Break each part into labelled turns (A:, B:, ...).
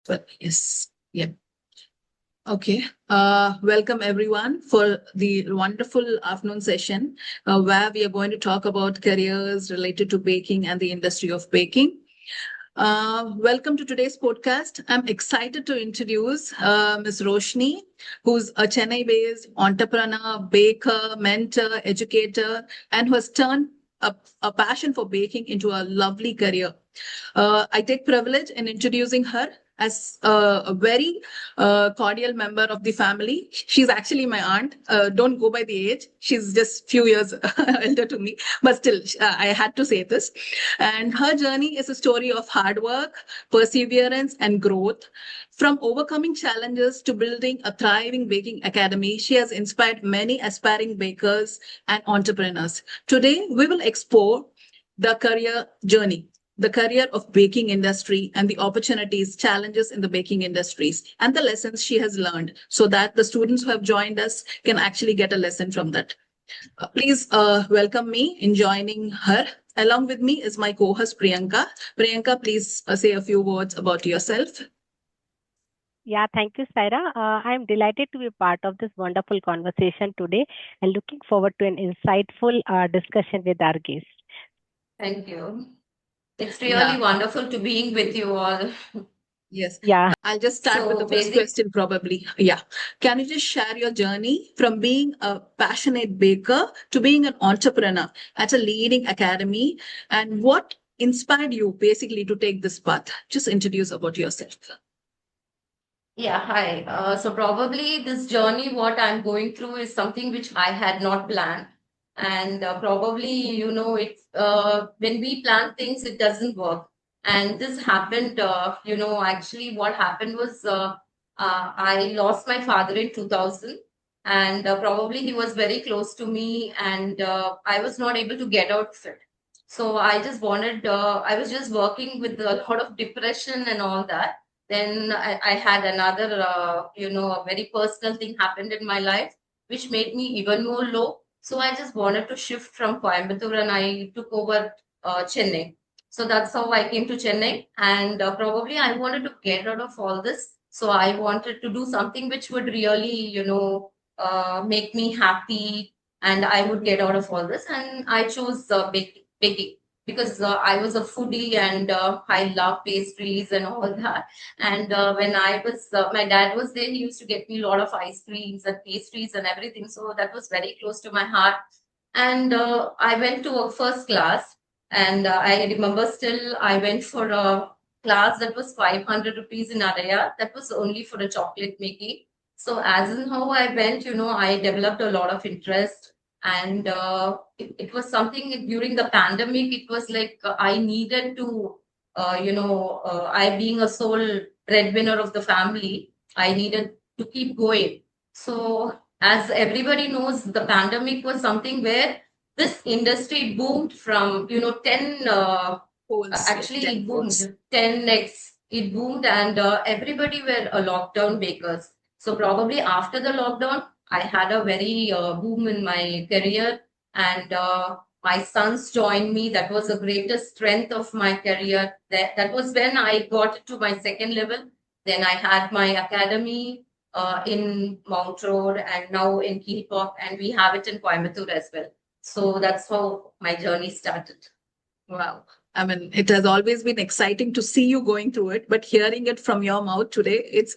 A: But yes, yeah. Okay. Welcome everyone for the wonderful afternoon session where we are going to talk about careers related to baking and the industry of baking. Welcome to today's podcast. I'm excited to introduce Ms. Roshni, who's a Chennai based entrepreneur, baker, mentor, educator, and who has turned a passion for baking into a lovely career. I take privilege in introducing her as a very cordial member of the family. She's actually my aunt. Don't go by the age. She's just few years elder to me, but still, I had to say this. And her journey is a story of hard work, perseverance, and growth. From overcoming challenges to building a thriving baking academy, she has inspired many aspiring bakers and entrepreneurs. Today, we will explore the career journey, the career of baking industry and the opportunities, challenges in the baking industries, and the lessons she has learned so that the students who have joined us can actually get a lesson from that. Please welcome me in joining her. Along with me is my co-host Priyanka. Priyanka, please say a few words about yourself.
B: Yeah, thank you, Saira. I'm delighted to be part of this wonderful conversation today and looking forward to an insightful discussion with our guest.
C: Thank you. It's
A: Yeah.
C: really wonderful to being with you all.
A: Yes.
B: Yeah,
A: I'll just start with the
C: So
A: first
C: basic,
A: question, probably. Yeah. Can you just share your journey from being a passionate baker to being an entrepreneur at a leading academy and what inspired you basically to take this path? Just introduce about yourself.
C: yeah, hi. So probably this journey, what I'm going through is something which I had not planned. And probably, it's when we plan things, it doesn't work. And this happened, actually what happened was I lost my father in 2000. And probably he was very close to me, and I was not able to get out of it. So I was just working with a lot of depression and all that. Then I had another, a very personal thing happened in my life, which made me even more low. So I just wanted to shift from Coimbatore and I took over Chennai. So that's how I came to Chennai. And probably I wanted to get out of all this. So I wanted to do something which would really, make me happy, and I would get out of all this. And I chose baking because I was a foodie, and I love pastries and all that. And when my dad was there, he used to get me a lot of ice creams and pastries and everything. So that was very close to my heart. And I went to a first class, and I remember still I went for a class that was 500 rupees in Araya. That was only for a chocolate making. So as in how I went, I developed a lot of interest. And it was something during the pandemic. It was like I needed to, I being a sole breadwinner of the family, I needed to keep going. So as everybody knows, the pandemic was something where this industry boomed from 10,
A: Polls, yes,
C: actually
A: 10
C: it
A: polls.
C: boomed 10x, it boomed. And everybody were lockdown bakers. So probably after the lockdown, I had a very boom in my career. And my sons joined me. That was the greatest strength of my career. That was when I got to my second level. Then I had my academy in Mount Road and now in Kilpop, and we have it in Coimbatore as well. So that's how my journey started.
A: Wow. I mean, it has always been exciting to see you going through it, but hearing it from your mouth today, it's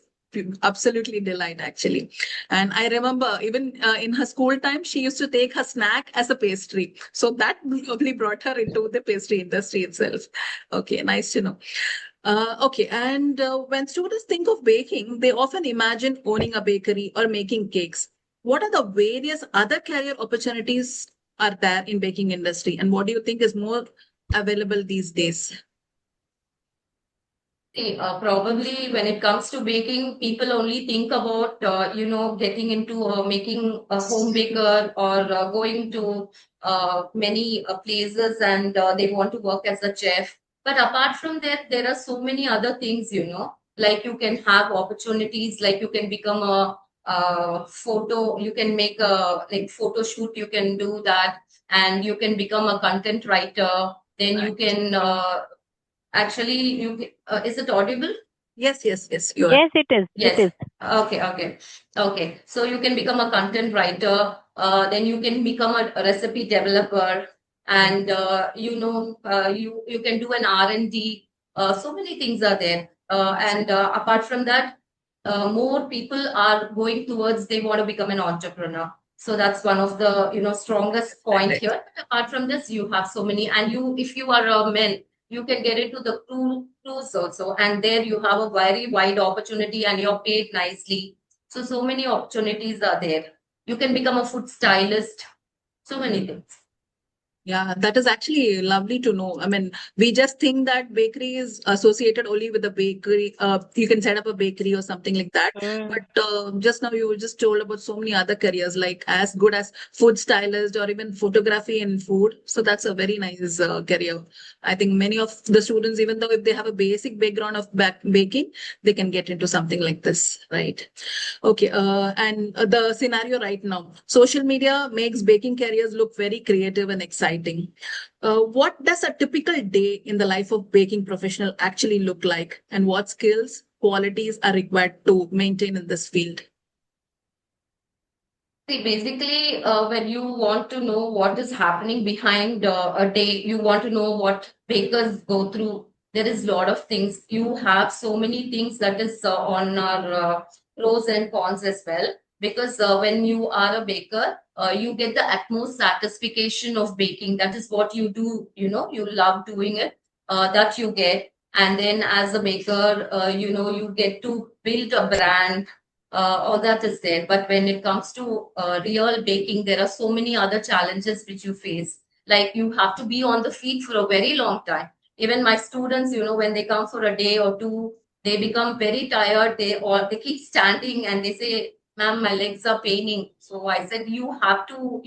A: absolutely delight actually. And I remember even in her school time, she used to take her snack as a pastry. So that probably brought her into the pastry industry itself. Okay, nice to know. Okay, and when students think of baking, they often imagine owning a bakery or making cakes. What are the various other career opportunities are there in baking industry, and what do you think is more available these days?
C: See, probably when it comes to baking, people only think about, getting into making a home baker or going to many places, and they want to work as a chef. But apart from that, there are so many other things, like you can have opportunities, like you can become you can make a like photo shoot, you can do that, and you can become a content writer. Then you
A: Right.
C: can actually, is it audible?
A: Yes, yes, yes, you are.
B: Yes, it is.
C: Yes.
B: It is.
C: Okay. So you can become a content writer, then you can become a recipe developer, and you can do an R&D. So many things are there. And apart from that, more people are going towards they want to become an entrepreneur. So that's one of the strongest point
A: Right.
C: here. But apart from this, you have so many, and if you are a man, you can get into the cruise also, and there you have a very wide opportunity and you're paid nicely. So many opportunities are there. You can become a food stylist, so many things.
A: Yeah, that is actually lovely to know. I mean, we just think that bakery is associated only with the bakery. You can set up a bakery or something like that.
B: Mm.
A: But just now you just told about so many other careers, like as good as food stylist or even photography in food. So that's a very nice career. I think many of the students, even though if they have a basic background of baking, they can get into something like this, right? Okay, and the scenario right now, social media makes baking careers look very creative and exciting. What does a typical day in the life of baking professional actually look like, and what skills, qualities are required to maintain in this field?
C: See, basically, when you want to know what is happening behind a day, you want to know what bakers go through. There is a lot of things. You have so many things that is on our pros and cons as well. Because when you are a baker, you get the utmost satisfaction of baking. That is what you do. You love doing it. That you get. And then as a baker, you get to build a brand, all that is there. But when it comes to real baking, there are so many other challenges which you face. Like you have to be on the feet for a very long time. Even my students, when they come for a day or two, they become very tired. They keep standing and they say, "Ma'am, my legs are paining." So I said, you have to,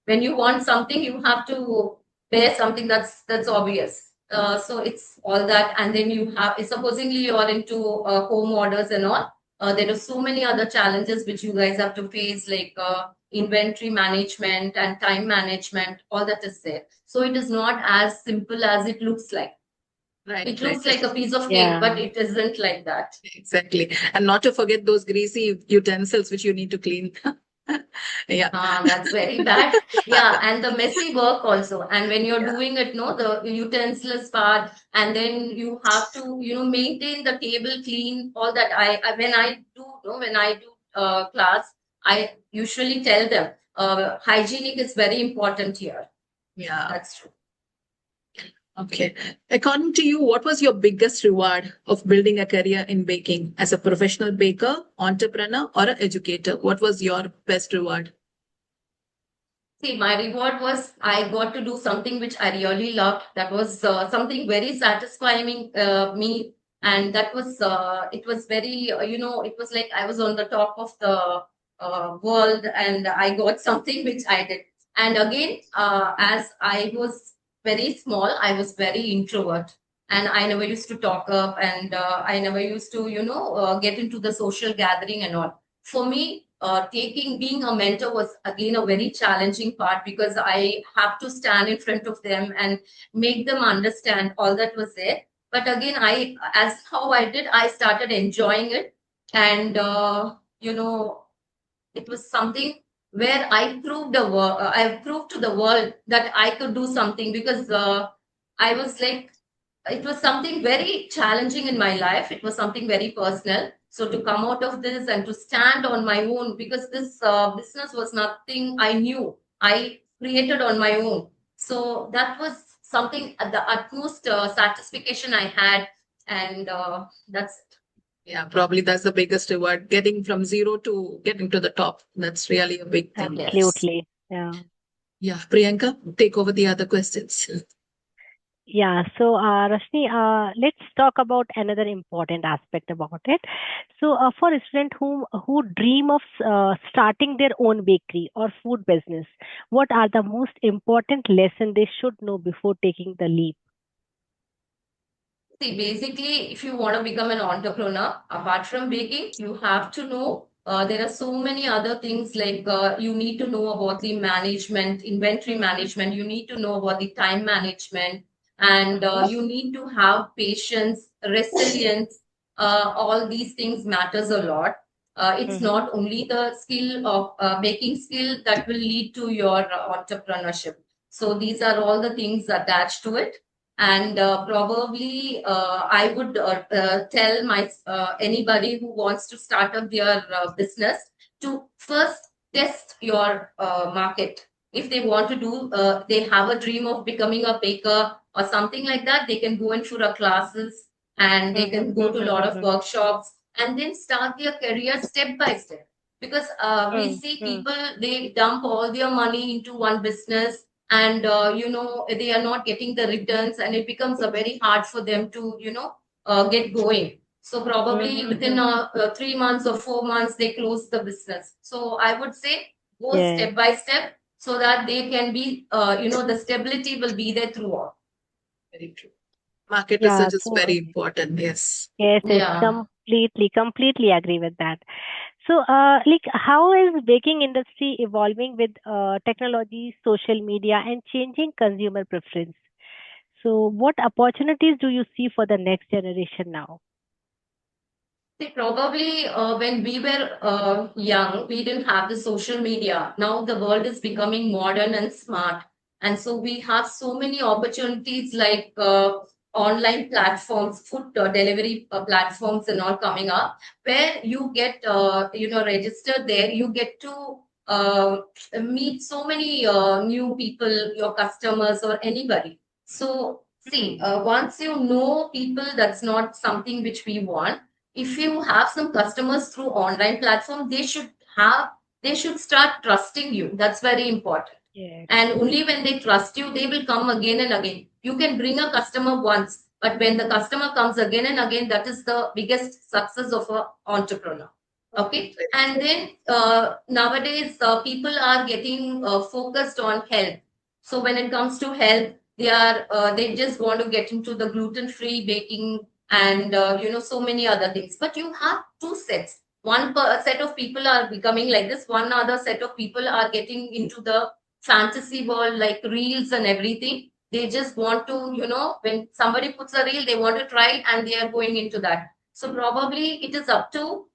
C: when you want something, you have to bear something that's obvious. So it's all that, and then you have, supposingly you are into home orders and all, there are so many other challenges which you guys have to face, like inventory management and time management, all that is there. So it is not as simple as it looks like.
A: Right,
C: It
A: right,
C: looks like a piece of cake,
B: Yeah.
C: but it isn't like that.
A: exactly. And not to forget those greasy utensils which you need to clean. Yeah.
C: That's very bad. Yeah, and the messy work also. And when you're doing it, no, the utensils part, and then you have to, maintain the table clean, all that. When I do class, I usually tell them, hygienic is very important here.
A: Yeah.
C: That's true.
A: Okay. According to you, what was your biggest reward of building a career in baking as a professional baker, entrepreneur, or an educator? What was your best reward?
C: See, my reward was I got to do something which I really loved. That was something very satisfying me, and that was it was very it was like I was on the top of the world, and I got something which I did. And again, as I was very small, I was very introvert, and I never used to talk up, and I never used to get into the social gathering and all. For me, being a mentor was again a very challenging part, because I have to stand in front of them and make them understand all that was there. But again, as how I did, I started enjoying it, and it was something where I proved to the world that I could do something, because I was like, it was something very challenging in my life. It was something very personal. So to come out of this and to stand on my own, because this business was nothing I knew, I created on my own. So that was something at the utmost satisfaction I had, and that's it.
A: Yeah, probably that's the biggest reward, getting from zero to getting to the top. That's really a big thing.
C: Yes.
B: Absolutely. Yeah.
A: Yeah, Priyanka, take over the other questions.
B: Yeah, so Rashni, let's talk about another important aspect about it. So, for a student who dream of starting their own bakery or food business, what are the most important lesson they should know before taking the leap?
C: See, basically, if you want to become an entrepreneur, apart from baking, you have to know there are so many other things, like you need to know about the management, inventory management, you need to know about the time management, and you need to have patience, resilience, all these things matters a lot. It's
B: Mhm.
C: not only the skill of baking skill that will lead to your entrepreneurship. So these are all the things attached to it. And probably I would tell my anybody who wants to start up their business to first test your market. If they want to do, they have a dream of becoming a baker or something like that, they can go in for a classes and they
B: Mhm.
C: can go to a lot of
B: Mhm.
C: workshops and then start their career step by step. Because we
B: Mhm.
C: see
B: Mhm.
C: people, they dump all their money into one business and they are not getting the returns and it becomes a very hard for them to get going. So probably
B: Mhm.
C: within
B: Mhm.
C: 3 months or 4 months they close the business. So I would say go
B: Yes.
C: step by step so that they can be the stability will be there throughout.
A: Very true. Market
B: Yeah.
A: research is very
B: So
A: important. Yes.
B: yes, yes,
C: Yeah.
B: completely agree with that. So, like, how is baking industry evolving with technology, social media, and changing consumer preference? So, what opportunities do you see for the next generation now?
C: See, probably when we were young, we didn't have the social media. Now the world is becoming modern and smart. And so we have so many opportunities like online platforms, food delivery platforms and all coming up, where you get, registered there. You get to meet so many new people, your customers or anybody. So see,
B: Hmm.
C: once you know people, that's not something which we want. If you have some customers through online platform, they should start trusting you. That's very important.
B: Yes.
C: And only when they trust you, they will come again and again. You can bring a customer once, but when the customer comes again and again, that is the biggest success of an entrepreneur. Okay.
A: Very
C: And
A: true.
C: then nowadays people are getting focused on health. So when it comes to health, they just want to get into the gluten free baking and so many other things. But you have two sets. Set of people are becoming like this. One other set of people are getting into the fantasy world, like reels and everything. They just want to, when somebody puts a reel, they want to try it and they are going into that. So probably it is up to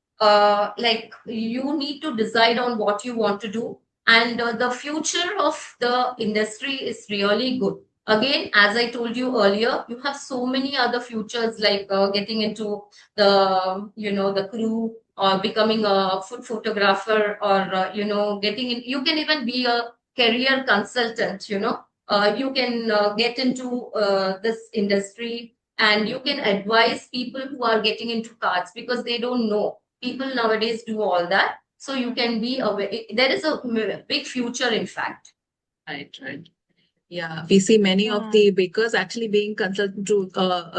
C: like you need to decide on what you want to do. And the future of the industry is really good. Again, as I told you earlier, you have so many other futures like getting into the crew or becoming a food photographer or getting in. You can even be a career consultant. You can get into this industry and you can advise people who are getting into cards because they don't know. People nowadays do all that. So you can be there is a big future, in fact.
A: Right, right. Yeah, we see many of
B: Yeah.
A: the bakers actually being consulted to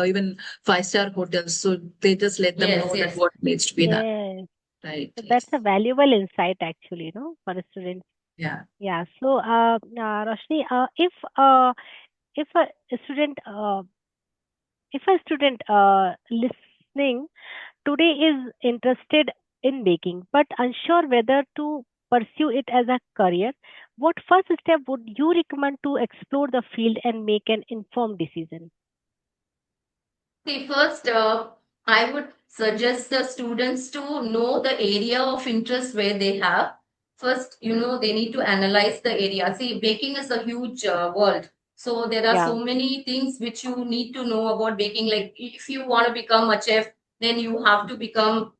A: even five-star hotels. So they just let them
C: Yes,
A: know that
C: yes.
A: what needs to be done.
B: Yes.
A: Right.
B: So that's a
A: Yes.
B: valuable insight, actually, for a student.
A: Yeah.
B: Yeah. So, Roshni, if a student, listening today is interested in baking but unsure whether to pursue it as a career, what first step would you recommend to explore the field and make an informed decision?
C: See, first, I would suggest the students to know the area of interest where they have. First, they need to analyze the area. See, baking is a huge world. So there are
B: Yeah.
C: so many things which you need to know about baking. Like if you want to become a chef, then you have to become,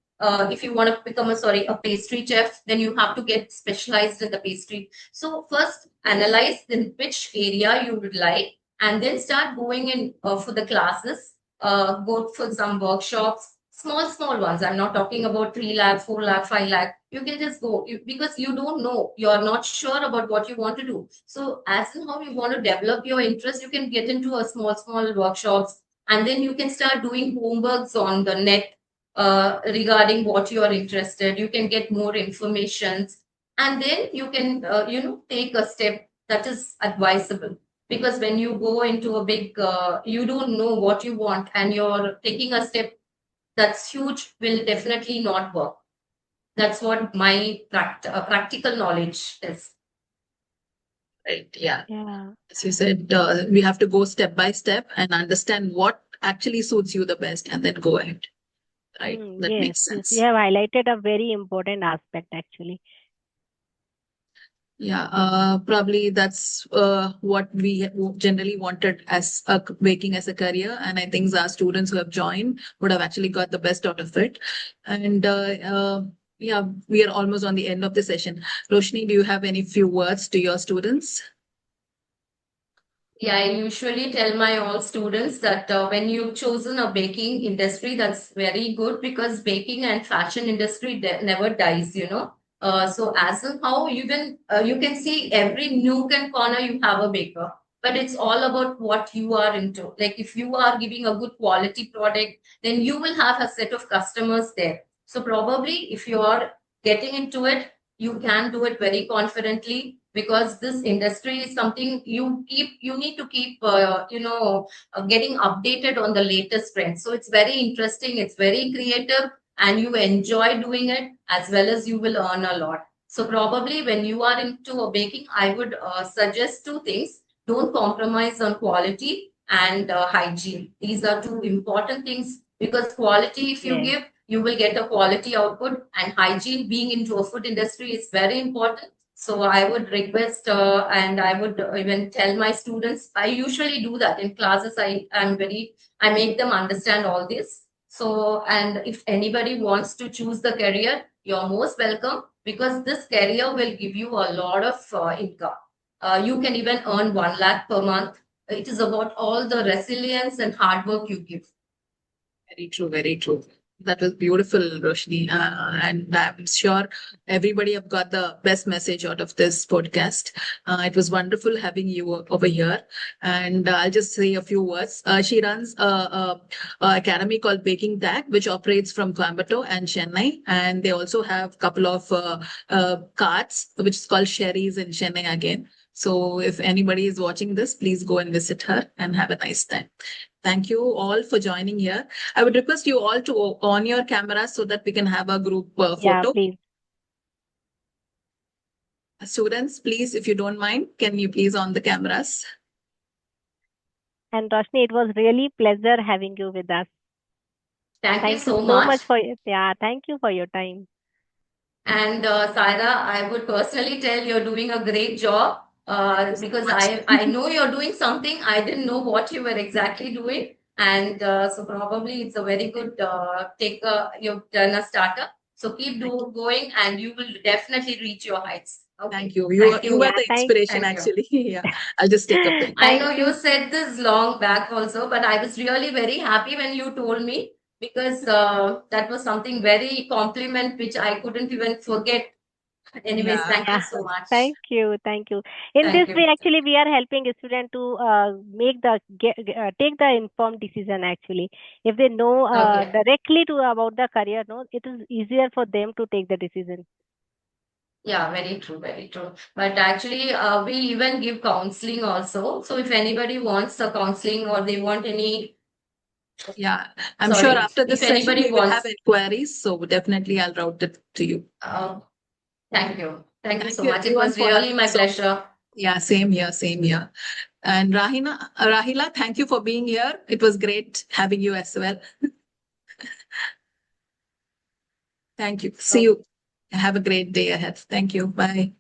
C: if you want to become a pastry chef, then you have to get specialized in the pastry. So first, analyze in which area you would like, and then start going in for the classes, go for some workshops, small ones. I'm not talking about 3 lakh, 4 lakh, 5 lakh. You can just go because you don't know. You're not sure about what you want to do. So as in how you want to develop your interest, you can get into a small workshops and then you can start doing homeworks on the net regarding what you are interested. You can get more informations and then you can, take a step that is advisable, because when you go into a big you don't know what you want and you're taking a step that's huge will definitely not work. That's what my practical knowledge is.
A: Right. Yeah.
B: Yeah.
A: As you said, we have to go step by step and understand what actually suits you the best and then go ahead. right? That
B: Yes,
A: makes
B: yes, you
A: sense.
B: have highlighted a very important aspect actually.
A: Yeah, probably that's what we generally wanted as baking as a career, and I think our students who have joined would have actually got the best out of it. And yeah, we are almost on the end of the session. Roshni, do you have any few words to your students?
C: Yeah, I usually tell my all students that when you've chosen a baking industry, that's very good because baking and fashion industry never dies, you know. So as in how you can see every nook and corner you have a baker, but it's all about what you are into. Like if you are giving a good quality product, then you will have a set of customers there. So probably if you are getting into it, you can do it very confidently because this industry is something you need to keep getting updated on the latest trends. So it's very interesting, it's very creative, and you enjoy doing it as well as you will earn a lot. So probably when you are into a baking, I would suggest two things. Don't compromise on quality and hygiene. These are two important things because quality, if you
B: Yes.
C: give, you will get a quality output, and hygiene being into a food industry is very important. So I would request and I would even tell my students, I usually do that in classes. I make them understand all this. So, and if anybody wants to choose the career, you're most welcome because this career will give you a lot of income. You can even earn 1 lakh per month. It is about all the resilience and hard work you give.
A: Very true, very true. That was beautiful, Roshni. And I'm sure everybody have got the best message out of this podcast. It was wonderful having you over here. And I'll just say a few words. She runs a academy called Baking Tag, which operates from Coimbatore and Chennai. And they also have a couple of carts, which is called Sherry's in Chennai again. So if anybody is watching this, please go and visit her and have a nice time. Thank you all for joining here. I would request you all to on your cameras so that we can have a group
B: Yeah,
A: photo.
B: please.
A: Students, please, if you don't mind, can you please on the cameras?
B: And Roshni, it was really pleasure having you with us.
C: Thank you
B: Thank you
C: so
B: so
C: much.
B: much for yeah, thank you for your time.
C: And Saira, I would personally tell you're doing a great job
A: Thank you so
C: because
A: much.
C: I know you're doing something. I didn't know what you were exactly doing. And so probably it's a very good you've done a startup. So keep going and you will definitely reach your heights. Okay.
A: Thank you.
C: Thank
A: You
C: you.
A: were
B: Yeah,
A: the inspiration,
C: Thank you.
A: actually. Yeah, I'll just take a pic.
C: I know
B: thank
C: you
B: you.
C: said this long back also, but I was really very happy when you told me because that was something very compliment which I couldn't even forget. Anyways,
A: Yeah.
C: thank you
B: Yeah,
C: so much.
B: thank you, thank you. In
C: Thank
B: this way,
C: you.
B: actually, we are helping a student to take the informed decision. Actually, if they know
C: Okay.
B: directly to about the career, no, it is easier for them to take the decision.
C: Yeah, very true, very true. But actually, we even give counseling also. So if anybody wants a counseling or they want any,
A: Yeah. I'm sure
C: sorry,
A: after
C: if
A: this session,
C: anybody
A: we will have
C: wants,
A: inquiries. So definitely I'll route it to you.
C: uh, thank you. Thank you
A: Thank
C: so
A: you
C: much. It
A: everyone
C: was
A: for
C: really
A: joining
C: my
A: us on.
C: pleasure.
A: Yeah, same here, same here. And Rahila, thank you for being here. It was great having you as well. Thank you. See
C: Okay.
A: you. Have a great day ahead. Thank you. Bye.